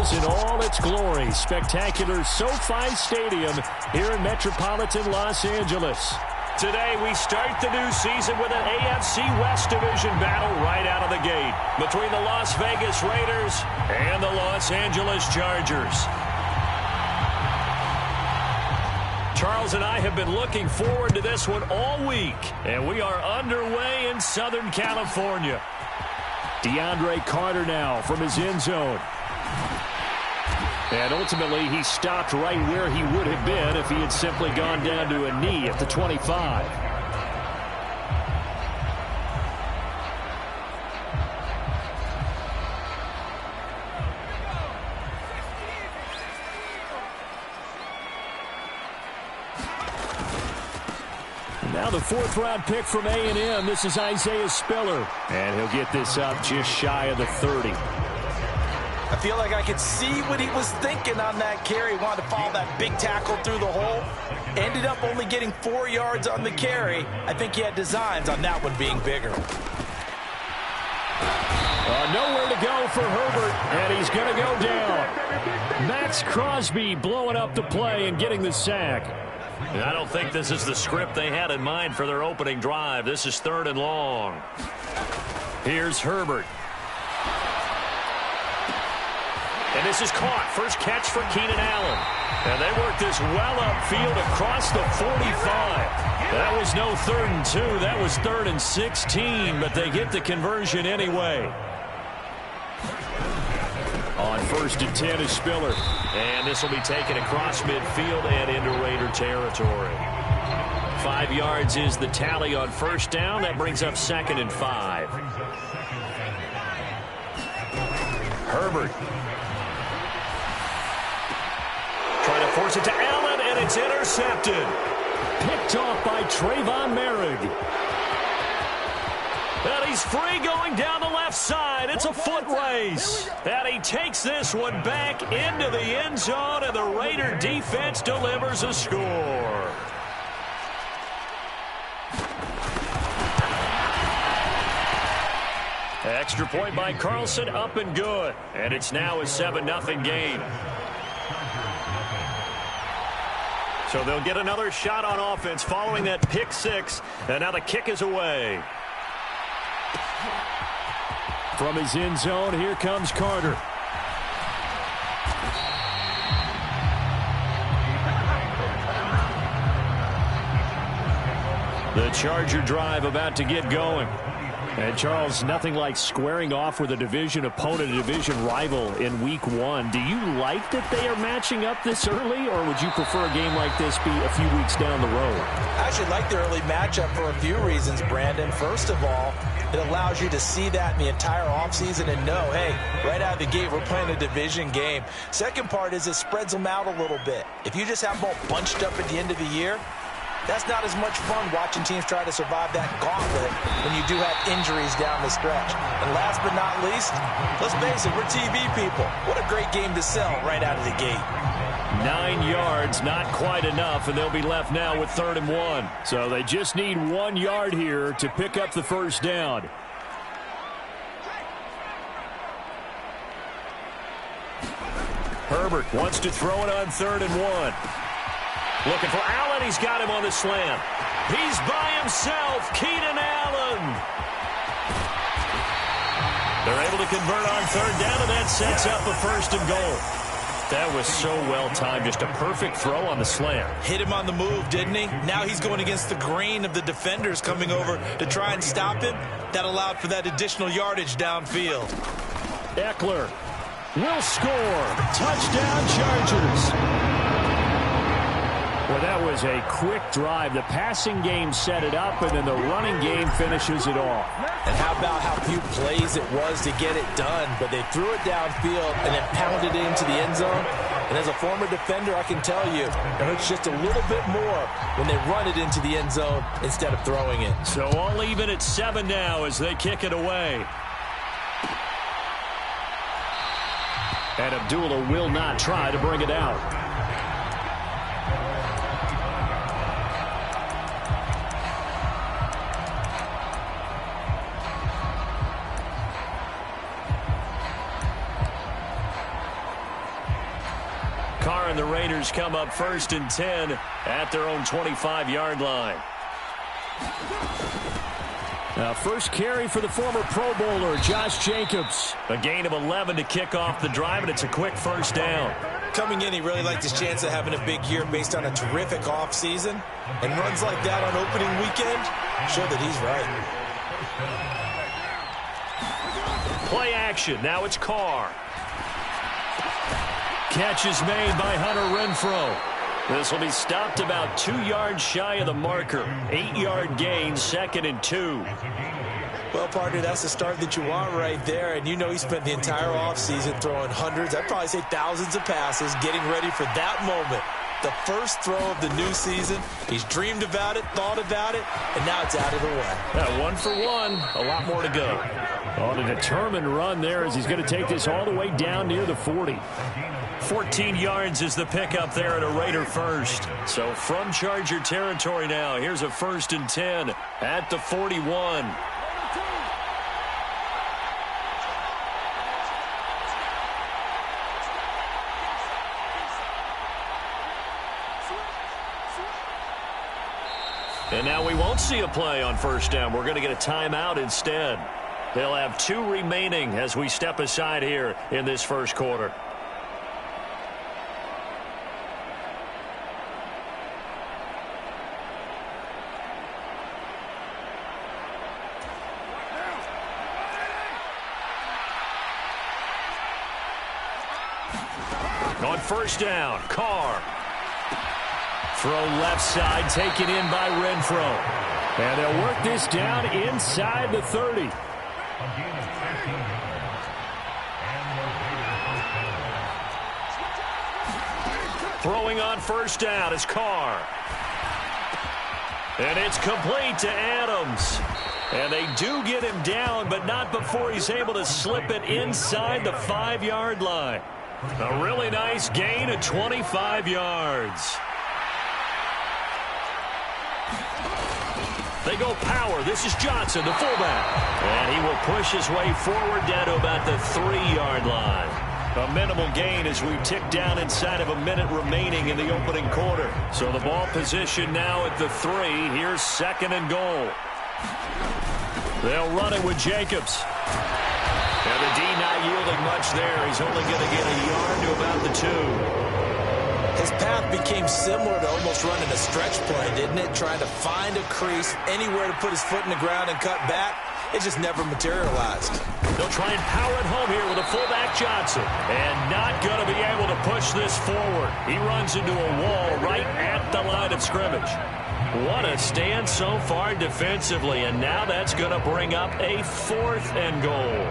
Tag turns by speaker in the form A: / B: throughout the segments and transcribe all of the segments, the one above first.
A: comes in all its glory. Spectacular SoFi Stadium here in metropolitan Los Angeles. Today, we start the new season with an AFC West Division battle right out of the gate between the Las Vegas Raiders and the Los Angeles Chargers. Charles and I have been looking forward to this one all week, and we are underway in Southern California. DeAndre Carter now from his end zone. And ultimately, he stopped right where he would have been if he had simply gone down to a knee at the 25. Now the fourth-round pick from A&M. This is Isaiah Spiller. And he'll get this up just shy of the 30.
B: I feel like I could see what he was thinking on that carry. Wanted to follow that big tackle through the hole. Ended up only getting 4 yards on the carry. I think he had designs on that one being bigger.
A: Nowhere to go for Herbert, and he's going to go down. Max Crosby blowing up the play and getting the sack.
C: I don't think this is the script they had in mind for their opening drive. This is 3rd and long. Here's Herbert. And this is caught. First catch for Keenan Allen. And they work this well upfield across the 45. That was no 3rd and 2. That was 3rd and 16, but they get the conversion anyway. On 1st and 10 is Spiller. And this will be taken across midfield and into Raider territory. 5 yards is the tally on 1st down. That brings up 2nd and 5. Herbert. Trying to force it to Allen, and it's intercepted.
A: Picked off by Trayvon Merrick.
C: And he's free going down the left side. It's a foot race. And he takes this one back into the end zone, and the Raider defense delivers a score. Extra point by Carlson, up and good. And it's now a 7-0 game. So they'll get another shot on offense following that pick 6. And now the kick is away.
A: From his end zone, here comes Carter. The Charger drive about to get going. And, Charles, nothing like squaring off with a division opponent, a division rival in Week 1. Do you like that they are matching up this early, or would you prefer a game like this be a few weeks down the road?
B: I actually like the early matchup for a few reasons, Brandon. First of all, it allows you to see that in the entire offseason and know, hey, right out of the gate, we're playing a division game. Second part is it spreads them out a little bit. If you just have them all bunched up at the end of the year, that's not as much fun watching teams try to survive that gauntlet when you do have injuries down the stretch. And last but not least, let's face it, we're TV people. What a great game to sell right out of the gate.
A: 9 yards, not quite enough, and they'll be left now with 3rd and 1. So they just need 1 yard here to pick up the first down. Herbert wants to throw it on 3rd and 1. Looking for Allen. He's got him on the slant. He's by himself. Keenan Allen. They're able to convert on 3rd down, and that sets up a 1st and goal. That was so well-timed. Just a perfect throw on the slant.
B: Hit him on the move, didn't he? Now he's going against the grain of the defenders coming over to try and stop him. That allowed for that additional yardage downfield.
A: Eckler will score. Touchdown, Chargers. Well, that was a quick drive. The passing game set it up, and then the running game finishes it off.
B: And how about how few plays it was to get it done, but they threw it downfield and then pounded it into the end zone. And as a former defender, I can tell you, it hurts just a little bit more when they run it into the end zone instead of throwing it.
A: So all even at 7 now as they kick it away. And Abdullah will not try to bring it out.
C: Carr and the Raiders come up 1st and 10 at their own 25-yard line.
A: Now, first carry for the former Pro Bowler, Josh Jacobs.
C: A gain of 11 to kick off the drive, and it's a quick first down.
B: Coming in, he really liked his chance of having a big year based on a terrific offseason. And runs like that on opening weekend show that he's right.
C: Play action. Now it's Carr. Catch is made by Hunter Renfrow. This will be stopped about 2 yards shy of the marker. 8-yard gain, 2nd and 2.
B: Well, partner, that's the start that you want right there. And you know he spent the entire offseason throwing hundreds, I'd probably say thousands of passes, getting ready for that moment. The first throw of the new season. He's dreamed about it, thought about it, and now it's out of the way.
C: 1 for 1. A lot more to go.
A: On a determined run there as he's going to take this all the way down near the 40.
C: 14 yards is the pickup there at a Raider first. So from Charger territory now, here's a 1st and 10 at the 41. And now we won't see a play on 1st down. We're going to get a timeout instead. They'll have 2 remaining as we step aside here in this first quarter. On 1st down, Carr. Throw left side, taken in by Renfrow.
A: And they'll work this down inside the 30.
C: Throwing on 1st down is Carr. And it's complete to Adams. And they do get him down, but not before he's able to slip it inside the 5-yard line. A really nice gain of 25 yards. They go power. This is Johnson, the fullback. And he will push his way forward down to about the 3-yard line. A minimal gain as we tick down inside of a minute remaining in the opening quarter. So the ball position now at the 3. Here's 2nd and goal. They'll run it with Jacobs. And the D not yielding much there. He's only going to get a yard to about the 2.
B: His path became similar to almost running a stretch play, didn't it? Trying to find a crease, anywhere to put his foot in the ground and cut back. It just never materialized.
C: They'll try and power it home here with a fullback Johnson. And not going to be able to push this forward. He runs into a wall right at the line of scrimmage. What a stand so far defensively. And now that's going to bring up a 4th and goal.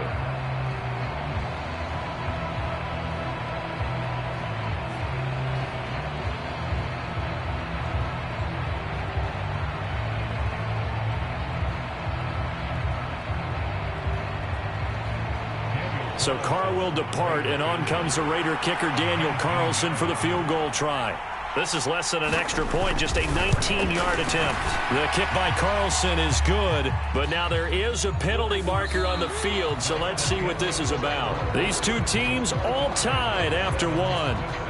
C: So Carr will depart, and on comes the Raider kicker Daniel Carlson for the field goal try. This is less than an extra point, just a 19-yard attempt. The kick by Carlson is good, but now there is a penalty marker on the field, so let's see what this is about. These two teams all tied after 1.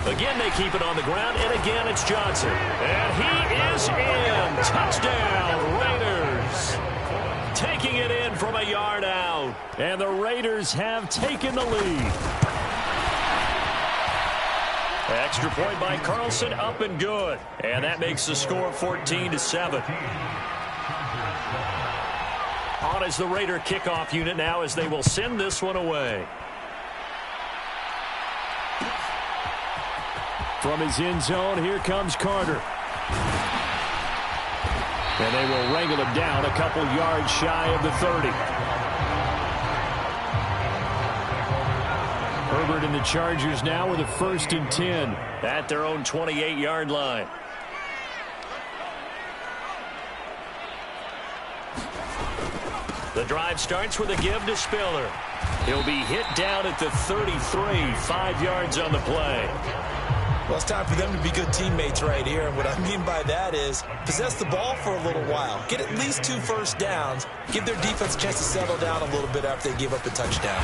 C: Again, they keep it on the ground, and again, it's Johnson. And he is in. Touchdown, Raiders. Taking it in from a yard out.
A: And the Raiders have taken the lead.
C: Extra point by Carlson, up and good. And that makes the score 14-7. On is the Raider kickoff unit now as they will send this one away.
A: From his end zone, here comes Carter. And they will wrangle him down a couple yards shy of the 30. Herbert and the Chargers now with a 1st and 10
C: at their own 28-yard line. The drive starts with a give to Spiller. He'll be hit down at the 33, 5 yards on the play.
B: Well, it's time for them to be good teammates right here. And what I mean by that is possess the ball for a little while. Get at least 2 first downs. Give their defense a chance to settle down a little bit after they give up a touchdown.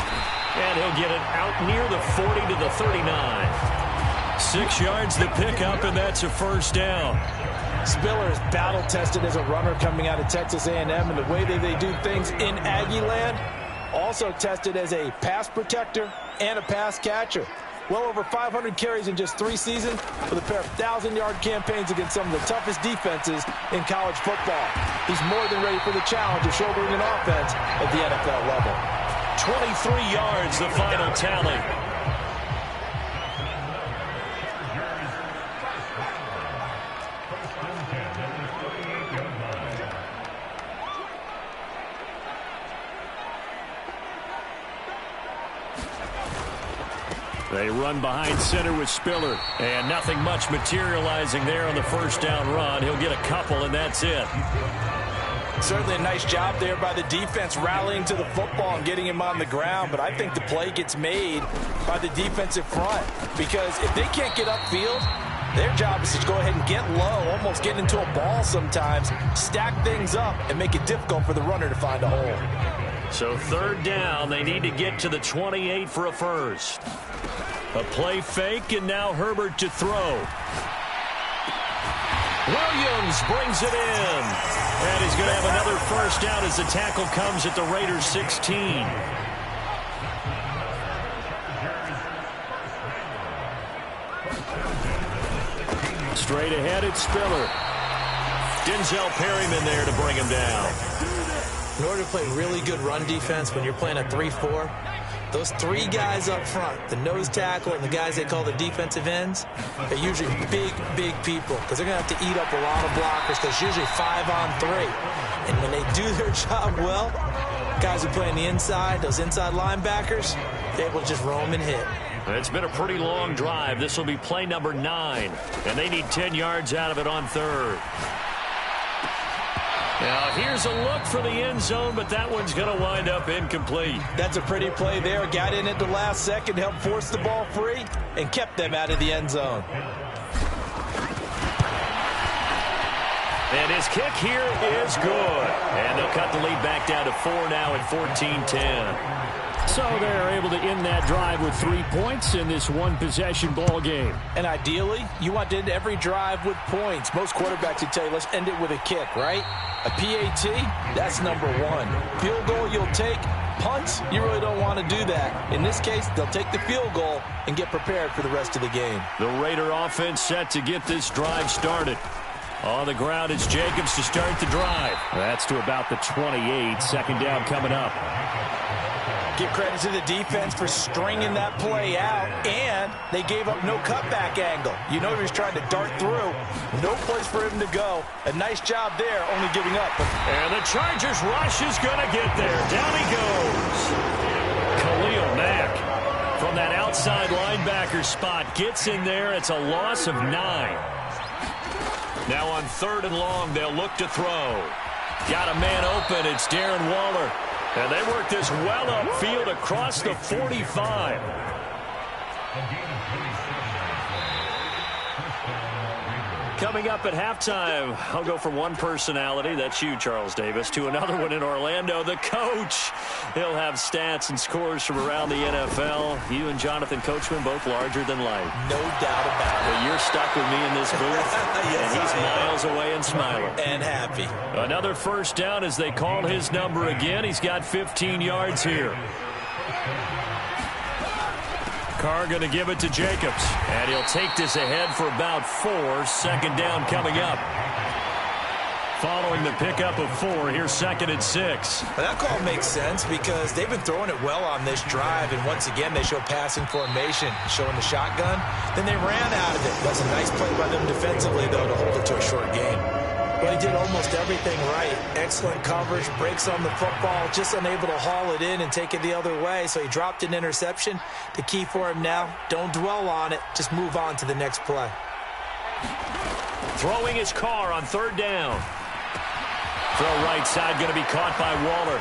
C: And he'll get it out near the 40 to the 39. 6 yards the pickup, and that's a first down.
B: Spiller is battle-tested as a runner coming out of Texas A&M, and the way that they do things in Aggie land, also tested as a pass protector and a pass catcher. Well over 500 carries in just 3 seasons with a pair of 1,000-yard campaigns against some of the toughest defenses in college football. He's more than ready for the challenge of shouldering an offense at the NFL level.
C: 23 yards, the final tally. They run behind center with Spiller, and nothing much materializing there on the first down run. He'll get a couple, and that's it.
B: Certainly a nice job there by the defense rallying to the football and getting him on the ground, but I think the play gets made by the defensive front, because if they can't get upfield, their job is to go ahead and get low, almost get into a ball sometimes, stack things up, and make it difficult for the runner to find a hole.
C: So third down, they need to get to the 28 for a first. A play fake, and now Herbert to throw. Williams brings it in. And he's going to have another first down as the tackle comes at the Raiders' 16. Straight ahead, it's Spiller. Denzel Perryman there to bring him down.
B: In order to play really good run defense when you're playing a 3-4, those 3 guys up front, the nose tackle and the guys they call the defensive ends, are usually big, big people because they're going to have to eat up a lot of blockers because it's usually 5 on 3. And when they do their job well, guys who play on the inside, those inside linebackers, they're able to just roam and hit.
C: It's been a pretty long drive. This will be play number 9, and they need 10 yards out of it on third. Now, here's a look for the end zone, but that one's going to wind up incomplete.
B: That's a pretty play there. Got in at the last second, helped force the ball free, and kept them out of the end zone.
C: And his kick here is good. And they'll cut the lead back down to 4 now at 14-10. So they're able to end that drive with 3 points in this one-possession ball game.
B: And ideally, you want to end every drive with points. Most quarterbacks would tell you, let's end it with a kick, right? A PAT, that's number 1. Field goal you'll take. Punts, you really don't want to do that. In this case, they'll take the field goal and get prepared for the rest of the game.
C: The Raider offense set to get this drive started. On the ground, it's Jacobs to start the drive. That's to about the 28. Second down coming up.
B: Give credit to the defense for stringing that play out, and they gave up no cutback angle. You know he was trying to dart through. No place for him to go. A nice job there, only giving up.
C: And the Chargers rush is going to get there. Down he goes. Khalil Mack from that outside linebacker spot gets in there. It's a loss of 9. Now on 3rd and long, they'll look to throw. Got a man open. It's Darren Waller. And they work this well upfield across the 45. Coming up at halftime, I'll go from one personality, that's you, Charles Davis, to another one in Orlando, the coach. He'll have stats and scores from around the NFL. You and Jonathan Coachman, both larger than life.
B: No doubt about it.
C: But you're stuck with me in this booth,
B: yes,
C: and he's miles away and smiling.
B: And happy.
C: Another first down as they call his number again. He's got 15 yards here. Carr going to give it to Jacobs. And he'll take this ahead for about 4. Second down coming up. Following the pickup of 4, here's 2nd and 6.
B: Well, that call makes sense because they've been throwing it well on this drive. And once again, they show passing formation, showing the shotgun. Then they ran out of it. That's a nice play by them defensively, though, to hold it to a short game. Well, he did almost everything right. Excellent coverage, breaks on the football, just unable to haul it in and take it the other way. So he dropped an interception. The key for him now, don't dwell on it. Just move on to the next play.
C: Throwing his Carr on 3rd down. Throw right side, going to be caught by Waller.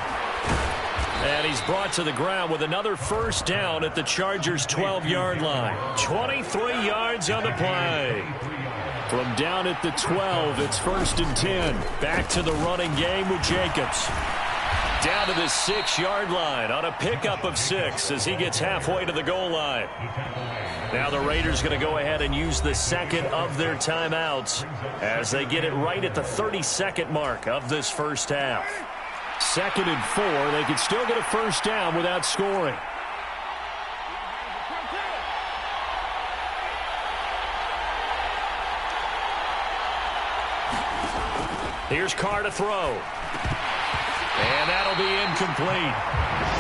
C: And he's brought to the ground with another first down at the Chargers' 12-yard line. 23 yards on the play. From down at the 12, it's 1st and 10. Back to the running game with Jacobs. Down to the 6-yard line on a pickup of 6 as he gets halfway to the goal line. Now the Raiders going to go ahead and use the second of their timeouts as they get it right at the 32nd mark of this first half. 2nd and 4. They could still get a first down without scoring. Here's Carr to throw. And that'll be incomplete.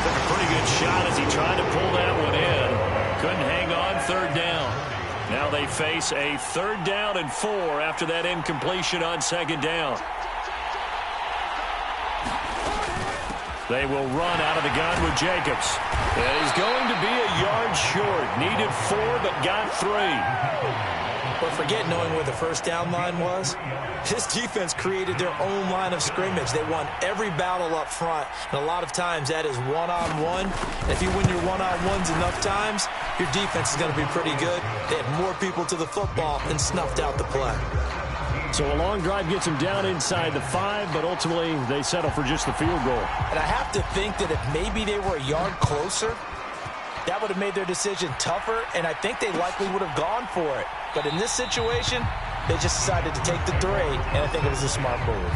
C: Took a pretty good shot as he tried to pull that one in. Couldn't hang on, 3rd down. Now they face a 3rd down and 4 after that incompletion on 2nd down. They will run out of the gun with Jacobs. And he's going to be a yard short. Needed 4, but got 3.
B: But forget knowing where the first down line was. This defense created their own line of scrimmage. They won every battle up front. And a lot of times that is one-on-one. If you win your one-on-ones enough times, your defense is going to be pretty good. They had more people to the football and snuffed out the play.
A: So a long drive gets them down inside the 5, but ultimately they settle for just the field goal.
B: And I have to think that if maybe they were a yard closer, that would have made their decision tougher, and I think they likely would have gone for it. But in this situation, they just decided to take the 3, and I think it was a smart move.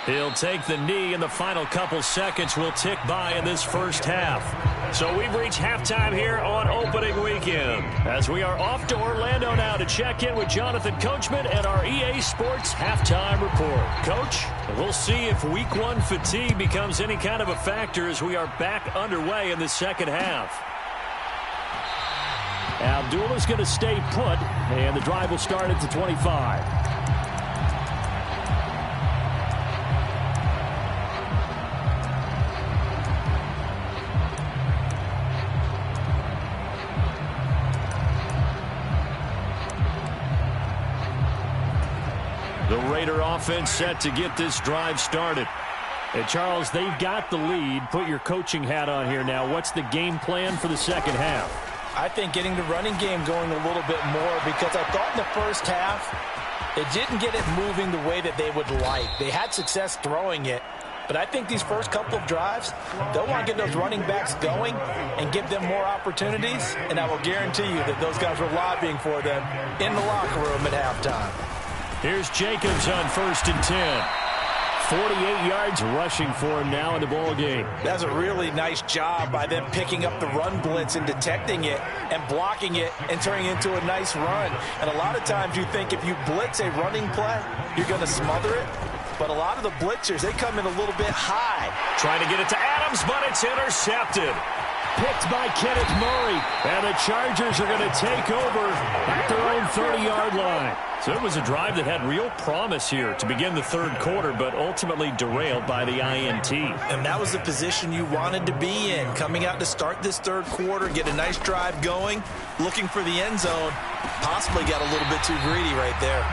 C: He'll take the knee, and the final couple seconds will tick by in this first half. So we've reached halftime here on opening weekend, as we are off to Orlando now to check in with Jonathan Coachman and our EA Sports Halftime Report. Coach, we'll see if Week 1 fatigue becomes any kind of a factor as we are back underway in the second half.
A: Abdullah's going to stay put, and the drive will start at the 25.
C: The Raider offense set to get this drive started.
A: And Charles, they've got the lead. Put your coaching hat on here now. What's the game plan for the second half?
B: I think getting the running game going a little bit more, because I thought in the first half they didn't get it moving the way that they would like. They had success throwing it, but I think these first couple of drives, they'll want to get those running backs going and give them more opportunities, and I will guarantee you that those guys were lobbying for them in the locker room at halftime.
C: Here's Jacobs on 1st and 10.
A: 48 yards rushing for him now in the ball game.
B: That's a really nice job by them picking up the run blitz and detecting it and blocking it and turning it into a nice run. And a lot of times you think if you blitz a running play, you're going to smother it. But a lot of the blitzers, they come in a little bit high.
C: Trying to get it to Adams, but it's intercepted.
A: Picked by Kenneth Murray. And the Chargers are going to take over at their own 30-yard line.
C: So it was a drive that had real promise here to begin the third quarter, but ultimately derailed by the INT.
B: And that was the position you wanted to be in, coming out to start this third quarter, get a nice drive going, looking for the end zone. Possibly got a little bit too greedy right there.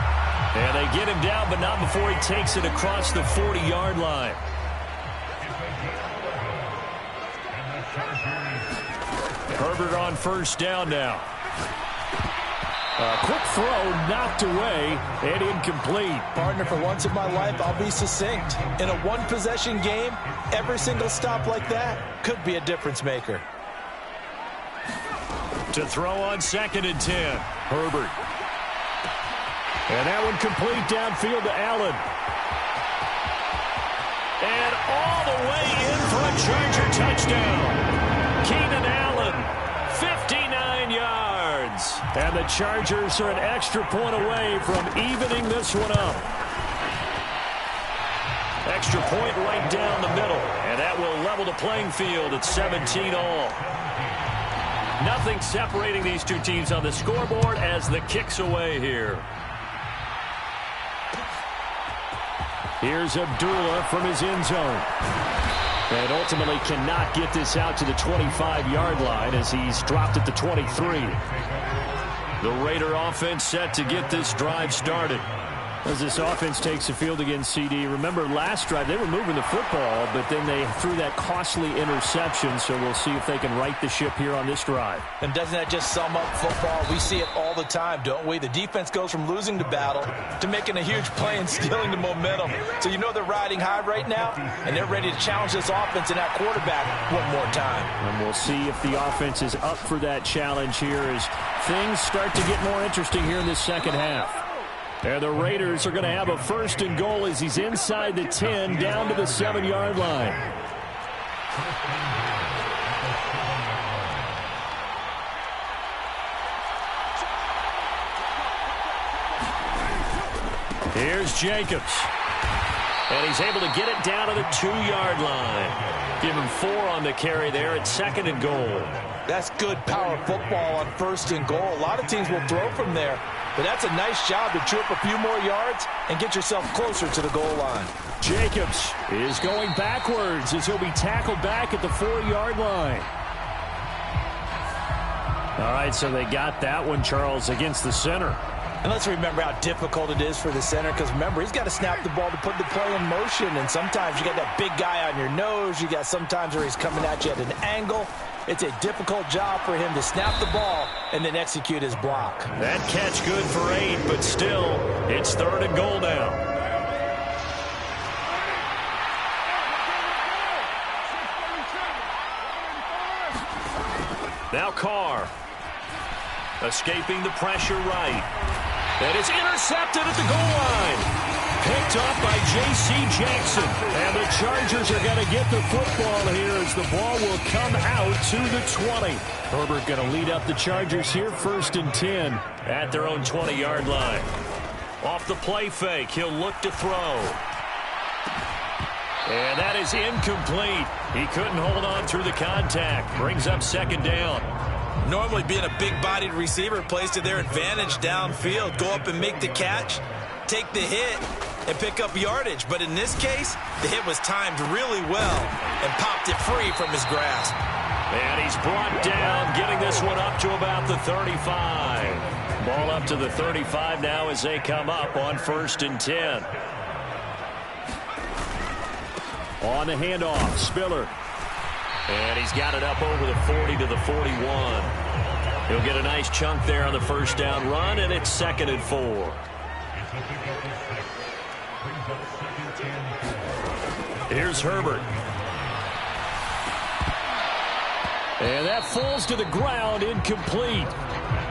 C: And they get him down, but not before he takes it across the 40-yard line. Herbert on first down now.
A: A quick throw knocked away and incomplete.
B: Partner, for once in my life, I'll be succinct. In a one-possession game, every single stop like that could be a difference maker.
C: To throw on 2nd and 10. Herbert.
A: And that one complete downfield to Allen.
C: And all the way in for a Charger touchdown. Keenan Allen, 59 yards.
A: And the Chargers are an extra point away from evening this one up.
C: Extra point right down the middle. And that will level the playing field at 17-all. Nothing separating these two teams on the scoreboard as the kick's away here.
A: Here's Abdullah from his end zone. And ultimately cannot get this out to the 25-yard line as he's dropped at the 23.
C: The Raider offense set to get this drive started.
A: As this offense takes the field against CD, remember last drive they were moving the football, but then they threw that costly interception, so we'll see if they can right the ship here on this drive.
B: And doesn't that just sum up football? We see it all the time, don't we? The defense goes from losing the battle to making a huge play and stealing the momentum. So you know they're riding high right now, and they're ready to challenge this offense and that quarterback one more time.
A: And we'll see if the offense is up for that challenge here as things start to get more interesting here in this second half. And the Raiders are going to have a 1st and goal as he's inside the 10 down to the 7-yard line. Here's Jacobs. And he's able to get it down to the 2-yard line. Give him 4 on the carry there at 2nd and goal.
B: That's good power football on 1st and goal. A lot of teams will throw from there, but that's a nice job to chew up a few more yards and get yourself closer to the goal line.
A: Jacobs is going backwards as he'll be tackled back at the 4-yard line. All right, so they got that one, Charles, against the center.
B: And let's remember how difficult it is for the center, because remember, he's got to snap the ball to put the play in motion, and sometimes you got that big guy on your nose. You got sometimes where he's coming at you at an angle. It's a difficult job for him to snap the ball and then execute his block.
A: That catch good for 8, but still, it's 3rd and goal now. Now Carr. Escaping the pressure right. And it's intercepted at the goal line. Picked up by J.C. Jackson. And the Chargers are going to get the football here as the ball will come out to the 20. Herbert going to lead up the Chargers here, 1st and 10 at their own 20-yard line. Off the play fake, he'll look to throw. And that is incomplete. He couldn't hold on through the contact. Brings up 2nd down.
B: Normally being a big-bodied receiver plays to their advantage downfield. Go up and make the catch, take the hit, and pick up yardage. But in this case, the hit was timed really well and popped it free from his grasp.
A: And he's brought down, getting this one up to about the 35. Ball up to the 35 now as they come up on 1st and 10. On the handoff, Spiller. And he's got it up over the 40 to the 41. He'll get a nice chunk there on the 1st down run, and it's 2nd and 4. Here's Herbert. And that falls to the ground, incomplete.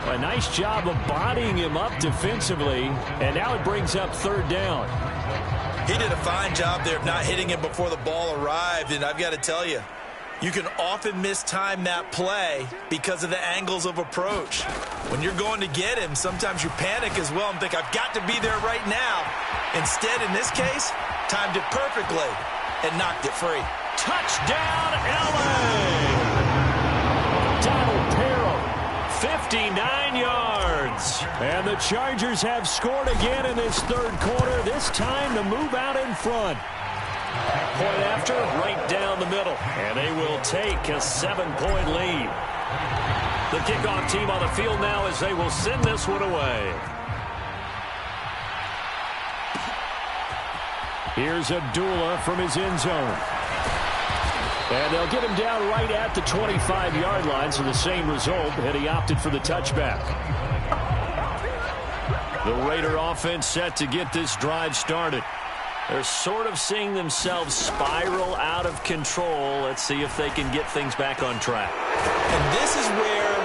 A: A nice job of bodying him up defensively, and now it brings up 3rd down.
B: He did a fine job there of not hitting him before the ball arrived, and I've got to tell you, you can often mistime that play because of the angles of approach. When you're going to get him, sometimes you panic as well and think, I've got to be there right now. Instead, in this case, timed it perfectly and knocked it free.
A: Touchdown, LA! Donald Parham, 59 yards. And the Chargers have scored again in this 3rd quarter, this time to move out in front. Point after, right down the middle. And they will take a 7-point lead. The kickoff team on the field now as they will send this one away. Here's Abdullah from his end zone. And they'll get him down right at the 25-yard line, so the same result, and he opted for the touchback. The Raider offense set to get this drive started. They're sort of seeing themselves spiral out of control. Let's see if they can get things back on track.
B: And this is where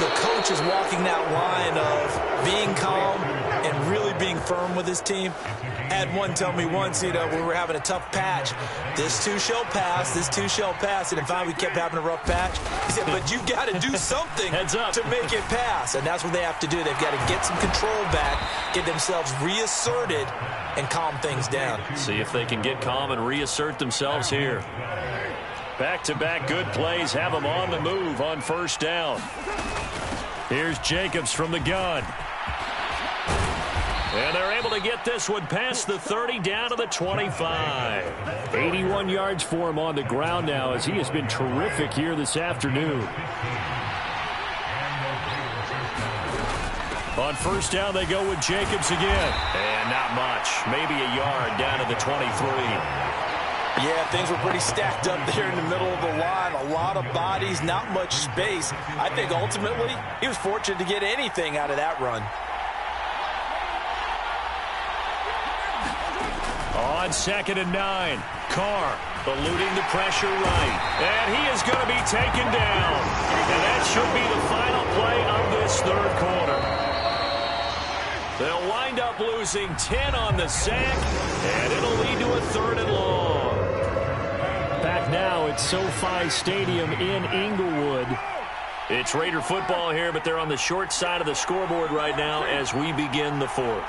B: the coach is walking that line of being calm and really being firm with his team. I had one tell me once, we were having a tough patch. This too shall pass, this too shall pass. And finally we kept having a rough patch. He said, but you've got to do something to make it pass. And that's what they have to do. They've got to get some control back, get themselves reasserted, and calm things down.
A: See if they can get calm and reassert themselves here. Back-to-back good plays have them on the move on 1st down. Here's Jacobs from the gun. And they're able to get this one past the 30 down to the 25. 81 yards for him on the ground now as he has been terrific here this afternoon. On first down, they go with Jacobs again. And not much. Maybe a yard down to the 23.
B: Yeah, things were pretty stacked up there in the middle of the line. A lot of bodies, not much space. I think ultimately he was fortunate to get anything out of that run.
A: On 2nd and 9, Carr eluding the pressure right. And he is going to be taken down. And that should be the final play of this third quarter. They'll wind up losing 10 on the sack, and it'll lead to a 3rd and long. Back now at SoFi Stadium in Inglewood. It's Raider football here, but they're on the short side of the scoreboard right now as we begin the 4th.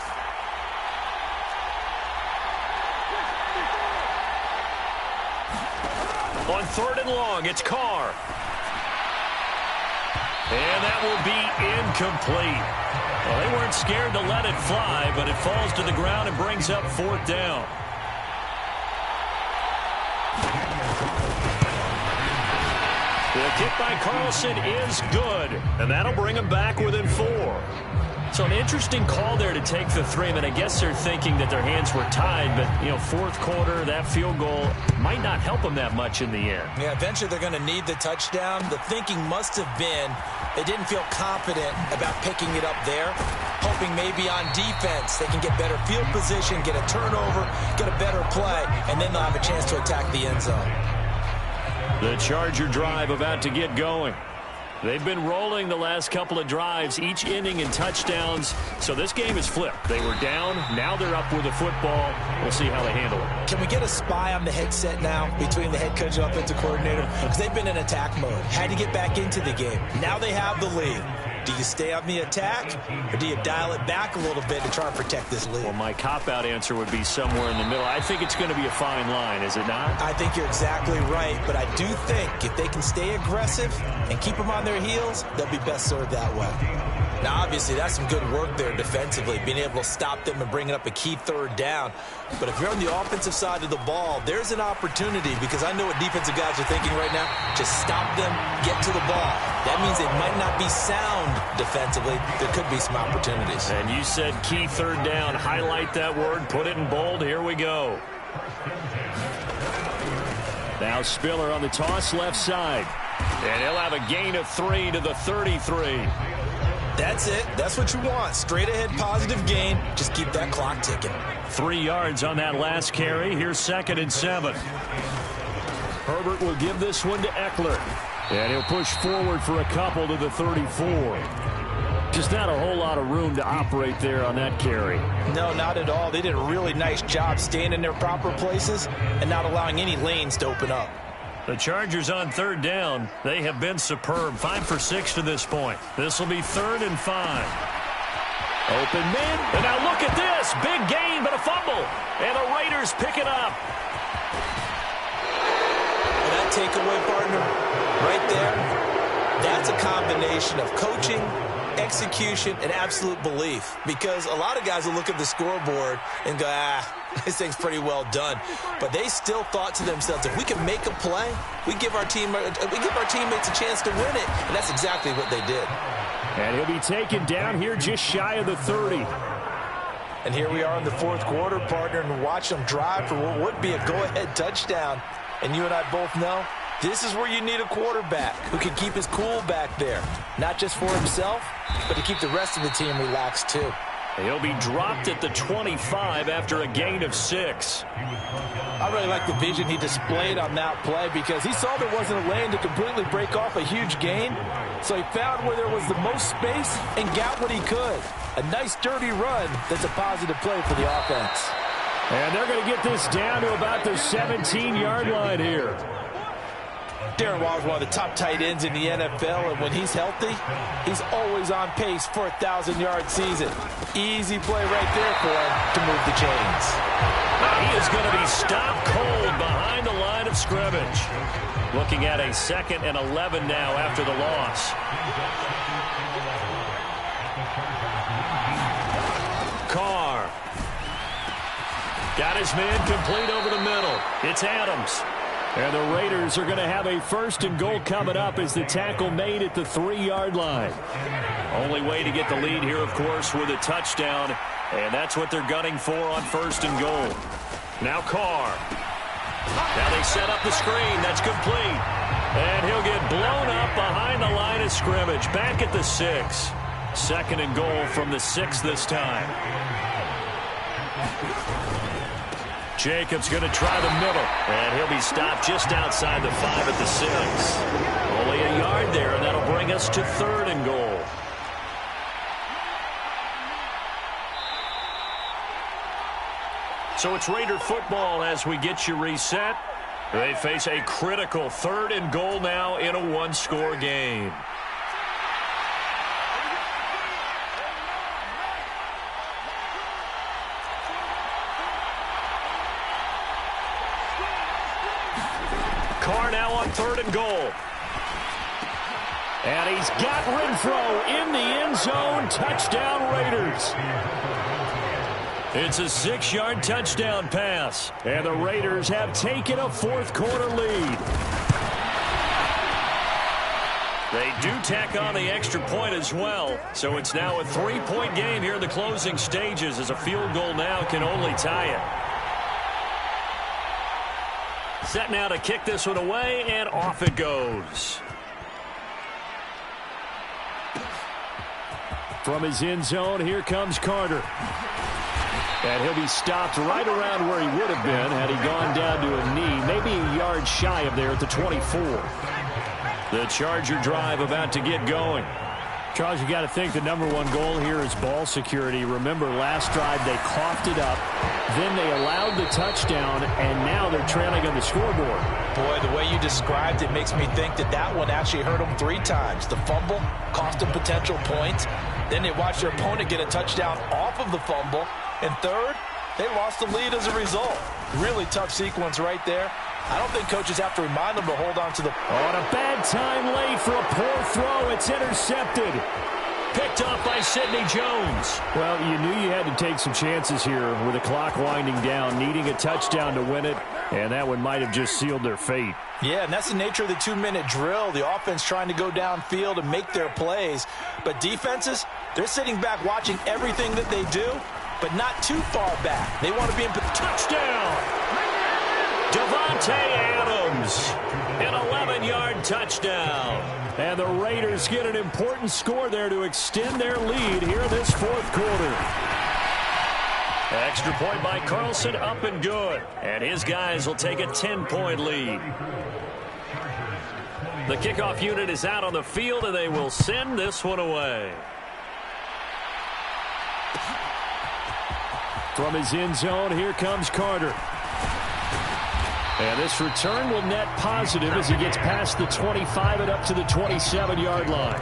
A: On 3rd and long, it's Carr. And that will be incomplete. Well, they weren't scared to let it fly, but it falls to the ground and brings up 4th down. The kick by Carlson is good, and that'll bring him back within 4. So an interesting call there to take the 3. I mean, I guess they're thinking that their hands were tied, but, 4th quarter, that field goal might not help them that much in the end.
B: Yeah, eventually they're going to need the touchdown. The thinking must have been they didn't feel confident about picking it up there, hoping maybe on defense they can get better field position, get a turnover, get a better play, and then they'll have a chance to attack the end zone.
A: The Charger drive about to get going. They've been rolling the last couple of drives, each ending in touchdowns. So this game is flipped. They were down. Now they're up with the football. We'll see how they handle it.
B: Can we get a spy on the headset now between the head coach and offensive coordinator? Because they've been in attack mode. Had to get back into the game. Now they have the lead. Do you stay on the attack, or do you dial it back a little bit to try and protect this lead?
A: Well, my cop-out answer would be somewhere in the middle. I think it's going to be a fine line, is it not?
B: I think you're exactly right, but I do think if they can stay aggressive and keep them on their heels, they'll be best served that way. Now, obviously, that's some good work there defensively, being able to stop them and bringing up a key 3rd down. But if you're on the offensive side of the ball, there's an opportunity, because I know what defensive guys are thinking right now. Just stop them, get to the ball. That means they might not be sound defensively. There could be some opportunities.
A: And you said key 3rd down. Highlight that word. Put it in bold. Here we go. Now Spiller on the toss left side. And he'll have a gain of 3 to the 33.
B: That's it. That's what you want. Straight ahead positive gain. Just keep that clock ticking.
A: 3 yards on that last carry. Here's 2nd and 7. Herbert will give this one to Eckler. And he'll push forward for a couple to the 34. Just not a whole lot of room to operate there on that carry.
B: No, not at all. They did a really nice job staying in their proper places and not allowing any lanes to open up.
A: The Chargers on 3rd down. They have been superb. 5 for 6 to this point. This will be 3rd and 5. Open mid. And now look at this. Big gain, but a fumble. And the Raiders pick it up.
B: Well, that takeaway, partner, right there, that's a combination of coaching, execution, and absolute belief. Because a lot of guys will look at the scoreboard and go, this thing's pretty well done. But they still thought to themselves, if we can make a play, we give our teammates a chance to win it. And that's exactly what they did.
A: And he'll be taken down here just shy of the 30.
B: And here we are in the 4th quarter, partner, and watch them drive for what would be a go-ahead touchdown. And you and I both know this is where you need a quarterback who can keep his cool back there. Not just for himself, but to keep the rest of the team relaxed too.
A: He'll be dropped at the 25 after a gain of 6.
B: I really like the vision he displayed on that play, because he saw there wasn't a lane to completely break off a huge gain. So he found where there was the most space and got what he could. A nice dirty run that's a positive play for the offense.
A: And they're going to get this down to about the 17-yard line here.
B: Darren Waller is one of the top tight ends in the NFL, and when he's healthy, he's always on pace for a 1,000-yard season. Easy play right there for him to move the chains.
A: He is going to be stopped cold behind the line of scrimmage. Looking at a 2nd and 11 now after the loss. Carr. Got his man complete over the middle. It's Adams. And the Raiders are going to have a 1st and goal coming up as the tackle made at the 3-yard line.
C: Only way to get the lead here, of course, with a touchdown. And that's what they're gunning for on 1st and goal. Now Carr. Now they set up the screen. That's complete. And he'll get blown up behind the line of scrimmage. Back at the 6. 2nd and goal from the 6 this time.
A: Jacobs going to try the middle.
C: And he'll be stopped just outside the 5 at the 6. Only a yard there, and that'll bring us to 3rd and goal. So it's Raider football as we get you reset. They face a critical 3rd and goal now in a one-score game. Carr now on 3rd and goal.
A: And he's got Renfrow in the end zone. Touchdown, Raiders.
C: It's a 6-yard touchdown pass.
A: And the Raiders have taken a 4th quarter lead.
C: They do tack on the extra point as well. So it's now a 3-point game here in the closing stages, as a field goal now can only tie it. Set now to kick this one away, and off it goes.
A: From his end zone, here comes Carter. And he'll be stopped right around where he would have been had he gone down to a knee, maybe a yard shy of there at the 24.
C: The Charger drive about to get going.
A: Charles, you got to think the #1 goal here is ball security. Remember, last drive they coughed it up, then they allowed the touchdown, and now they're trailing on the scoreboard.
B: Boy, the way you described it makes me think that that one actually hurt them 3 times. The fumble cost them potential points. Then they watched their opponent get a touchdown off of the fumble. And third, they lost the lead as a result. Really tough sequence right there. I don't think coaches have to remind them to hold on to the...
A: On a bad time late for a poor throw. It's intercepted.
C: Picked off by Sidney Jones.
A: Well, you knew you had to take some chances here with the clock winding down, needing a touchdown to win it, and that one might have just sealed their fate.
B: Yeah, and that's the nature of the 2-minute drill. The offense trying to go downfield and make their plays. But defenses, they're sitting back watching everything that they do, but not too far back. They want to be in...
C: Touchdown! Davante Adams, an 11-yard touchdown.
A: And the Raiders get an important score there to extend their lead here in this 4th quarter.
C: Extra point by Carlson, up and good. And his guys will take a 10-point lead. The kickoff unit is out on the field, and they will send this one away.
A: From his end zone, here comes Carter. And this return will net positive as he gets past the 25 and up to the 27-yard line.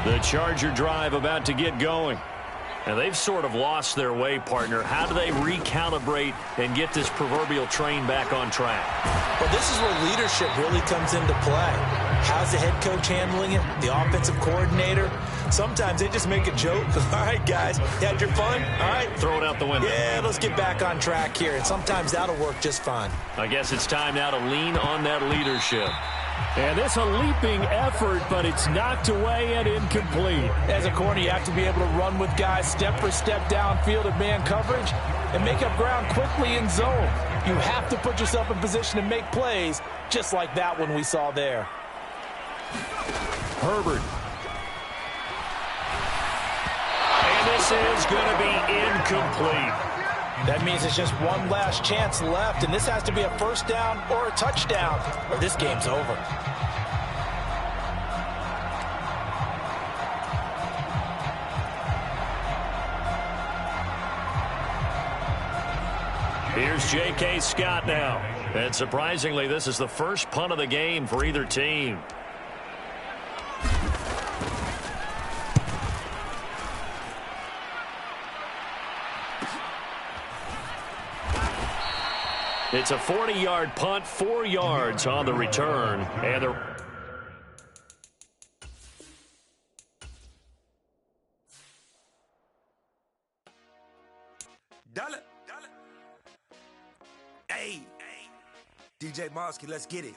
C: The Charger drive about to get going. And they've sort of lost their way, partner. How do they recalibrate and get this proverbial train back on track?
B: Well, this is where leadership really comes into play. How's the head coach handling it? The offensive coordinator? Sometimes they just make a joke. All right, guys, you had your fun? All right.
C: Throw it out the window.
B: Yeah, let's get back on track here. And sometimes that'll work just fine.
C: I guess it's time now to lean on that leadership.
A: And this a leaping effort, but it's knocked away and incomplete.
B: As a corner, you have to be able to run with guys step for step downfield in man coverage and make up ground quickly in zone. You have to put yourself in position to make plays, just like that one we saw there.
A: Herbert.
C: And this is going to be incomplete.
B: That means it's just one last chance left, and this has to be a first down or a touchdown, or this game's over.
C: Here's J.K. Scott now. And surprisingly, this is the first punt of the game for either team. It's a 40-yard punt, 4 yards on the return. And the
D: Dollar. Hey, DJ Mosky, let's get it.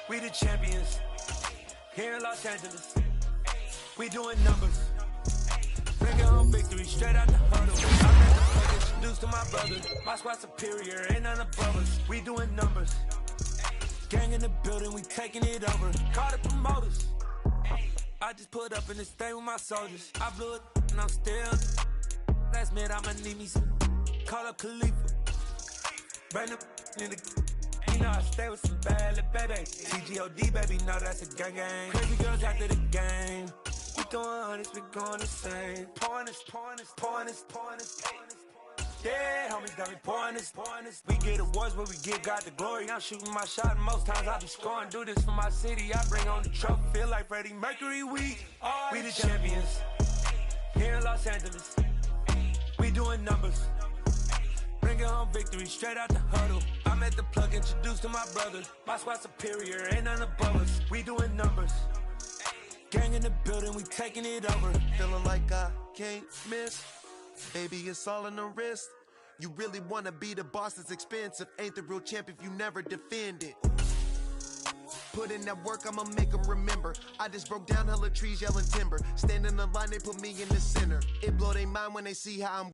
D: We the champions here in Los Angeles. We doing numbers. Bringing home victory straight out the huddle. I'm introduced to my brother. My squad superior, ain't none above us. We doing numbers. Gang in the building, we taking it over. Call the promoters. I just put up in this thing with my soldiers. I blew it and I'm still. Last minute I'ma need me some. Call up Khalifa. Bring them in the. You know I stay with some bad little baby. TGOD baby, know that's a gang gang. Crazy girls after the game. We doing hundreds, we going insane. Pouring this. Yeah, homies got me pouring this. We get awards, but we give God the glory. I'm shooting my shot, and most times I be scoring. Do this for my city, I bring on the trophy. Feel like Freddie Mercury, we the champions here in Los Angeles. We doing numbers. Bringing home victory straight out the huddle. I'm at the plug, introduced to my brother. My squad superior, ain't none above us. We doing numbers. Gang in the building, we taking it over.
E: Feeling like I can't miss. Baby, it's all in the wrist. You really wanna be the boss, it's expensive. Ain't the real champ if you never defend it. Put in that work, I'ma make them remember. I just broke down hella trees, yelling timber. Stand in the line, they put me in the center. It blow their mind when they see how I'm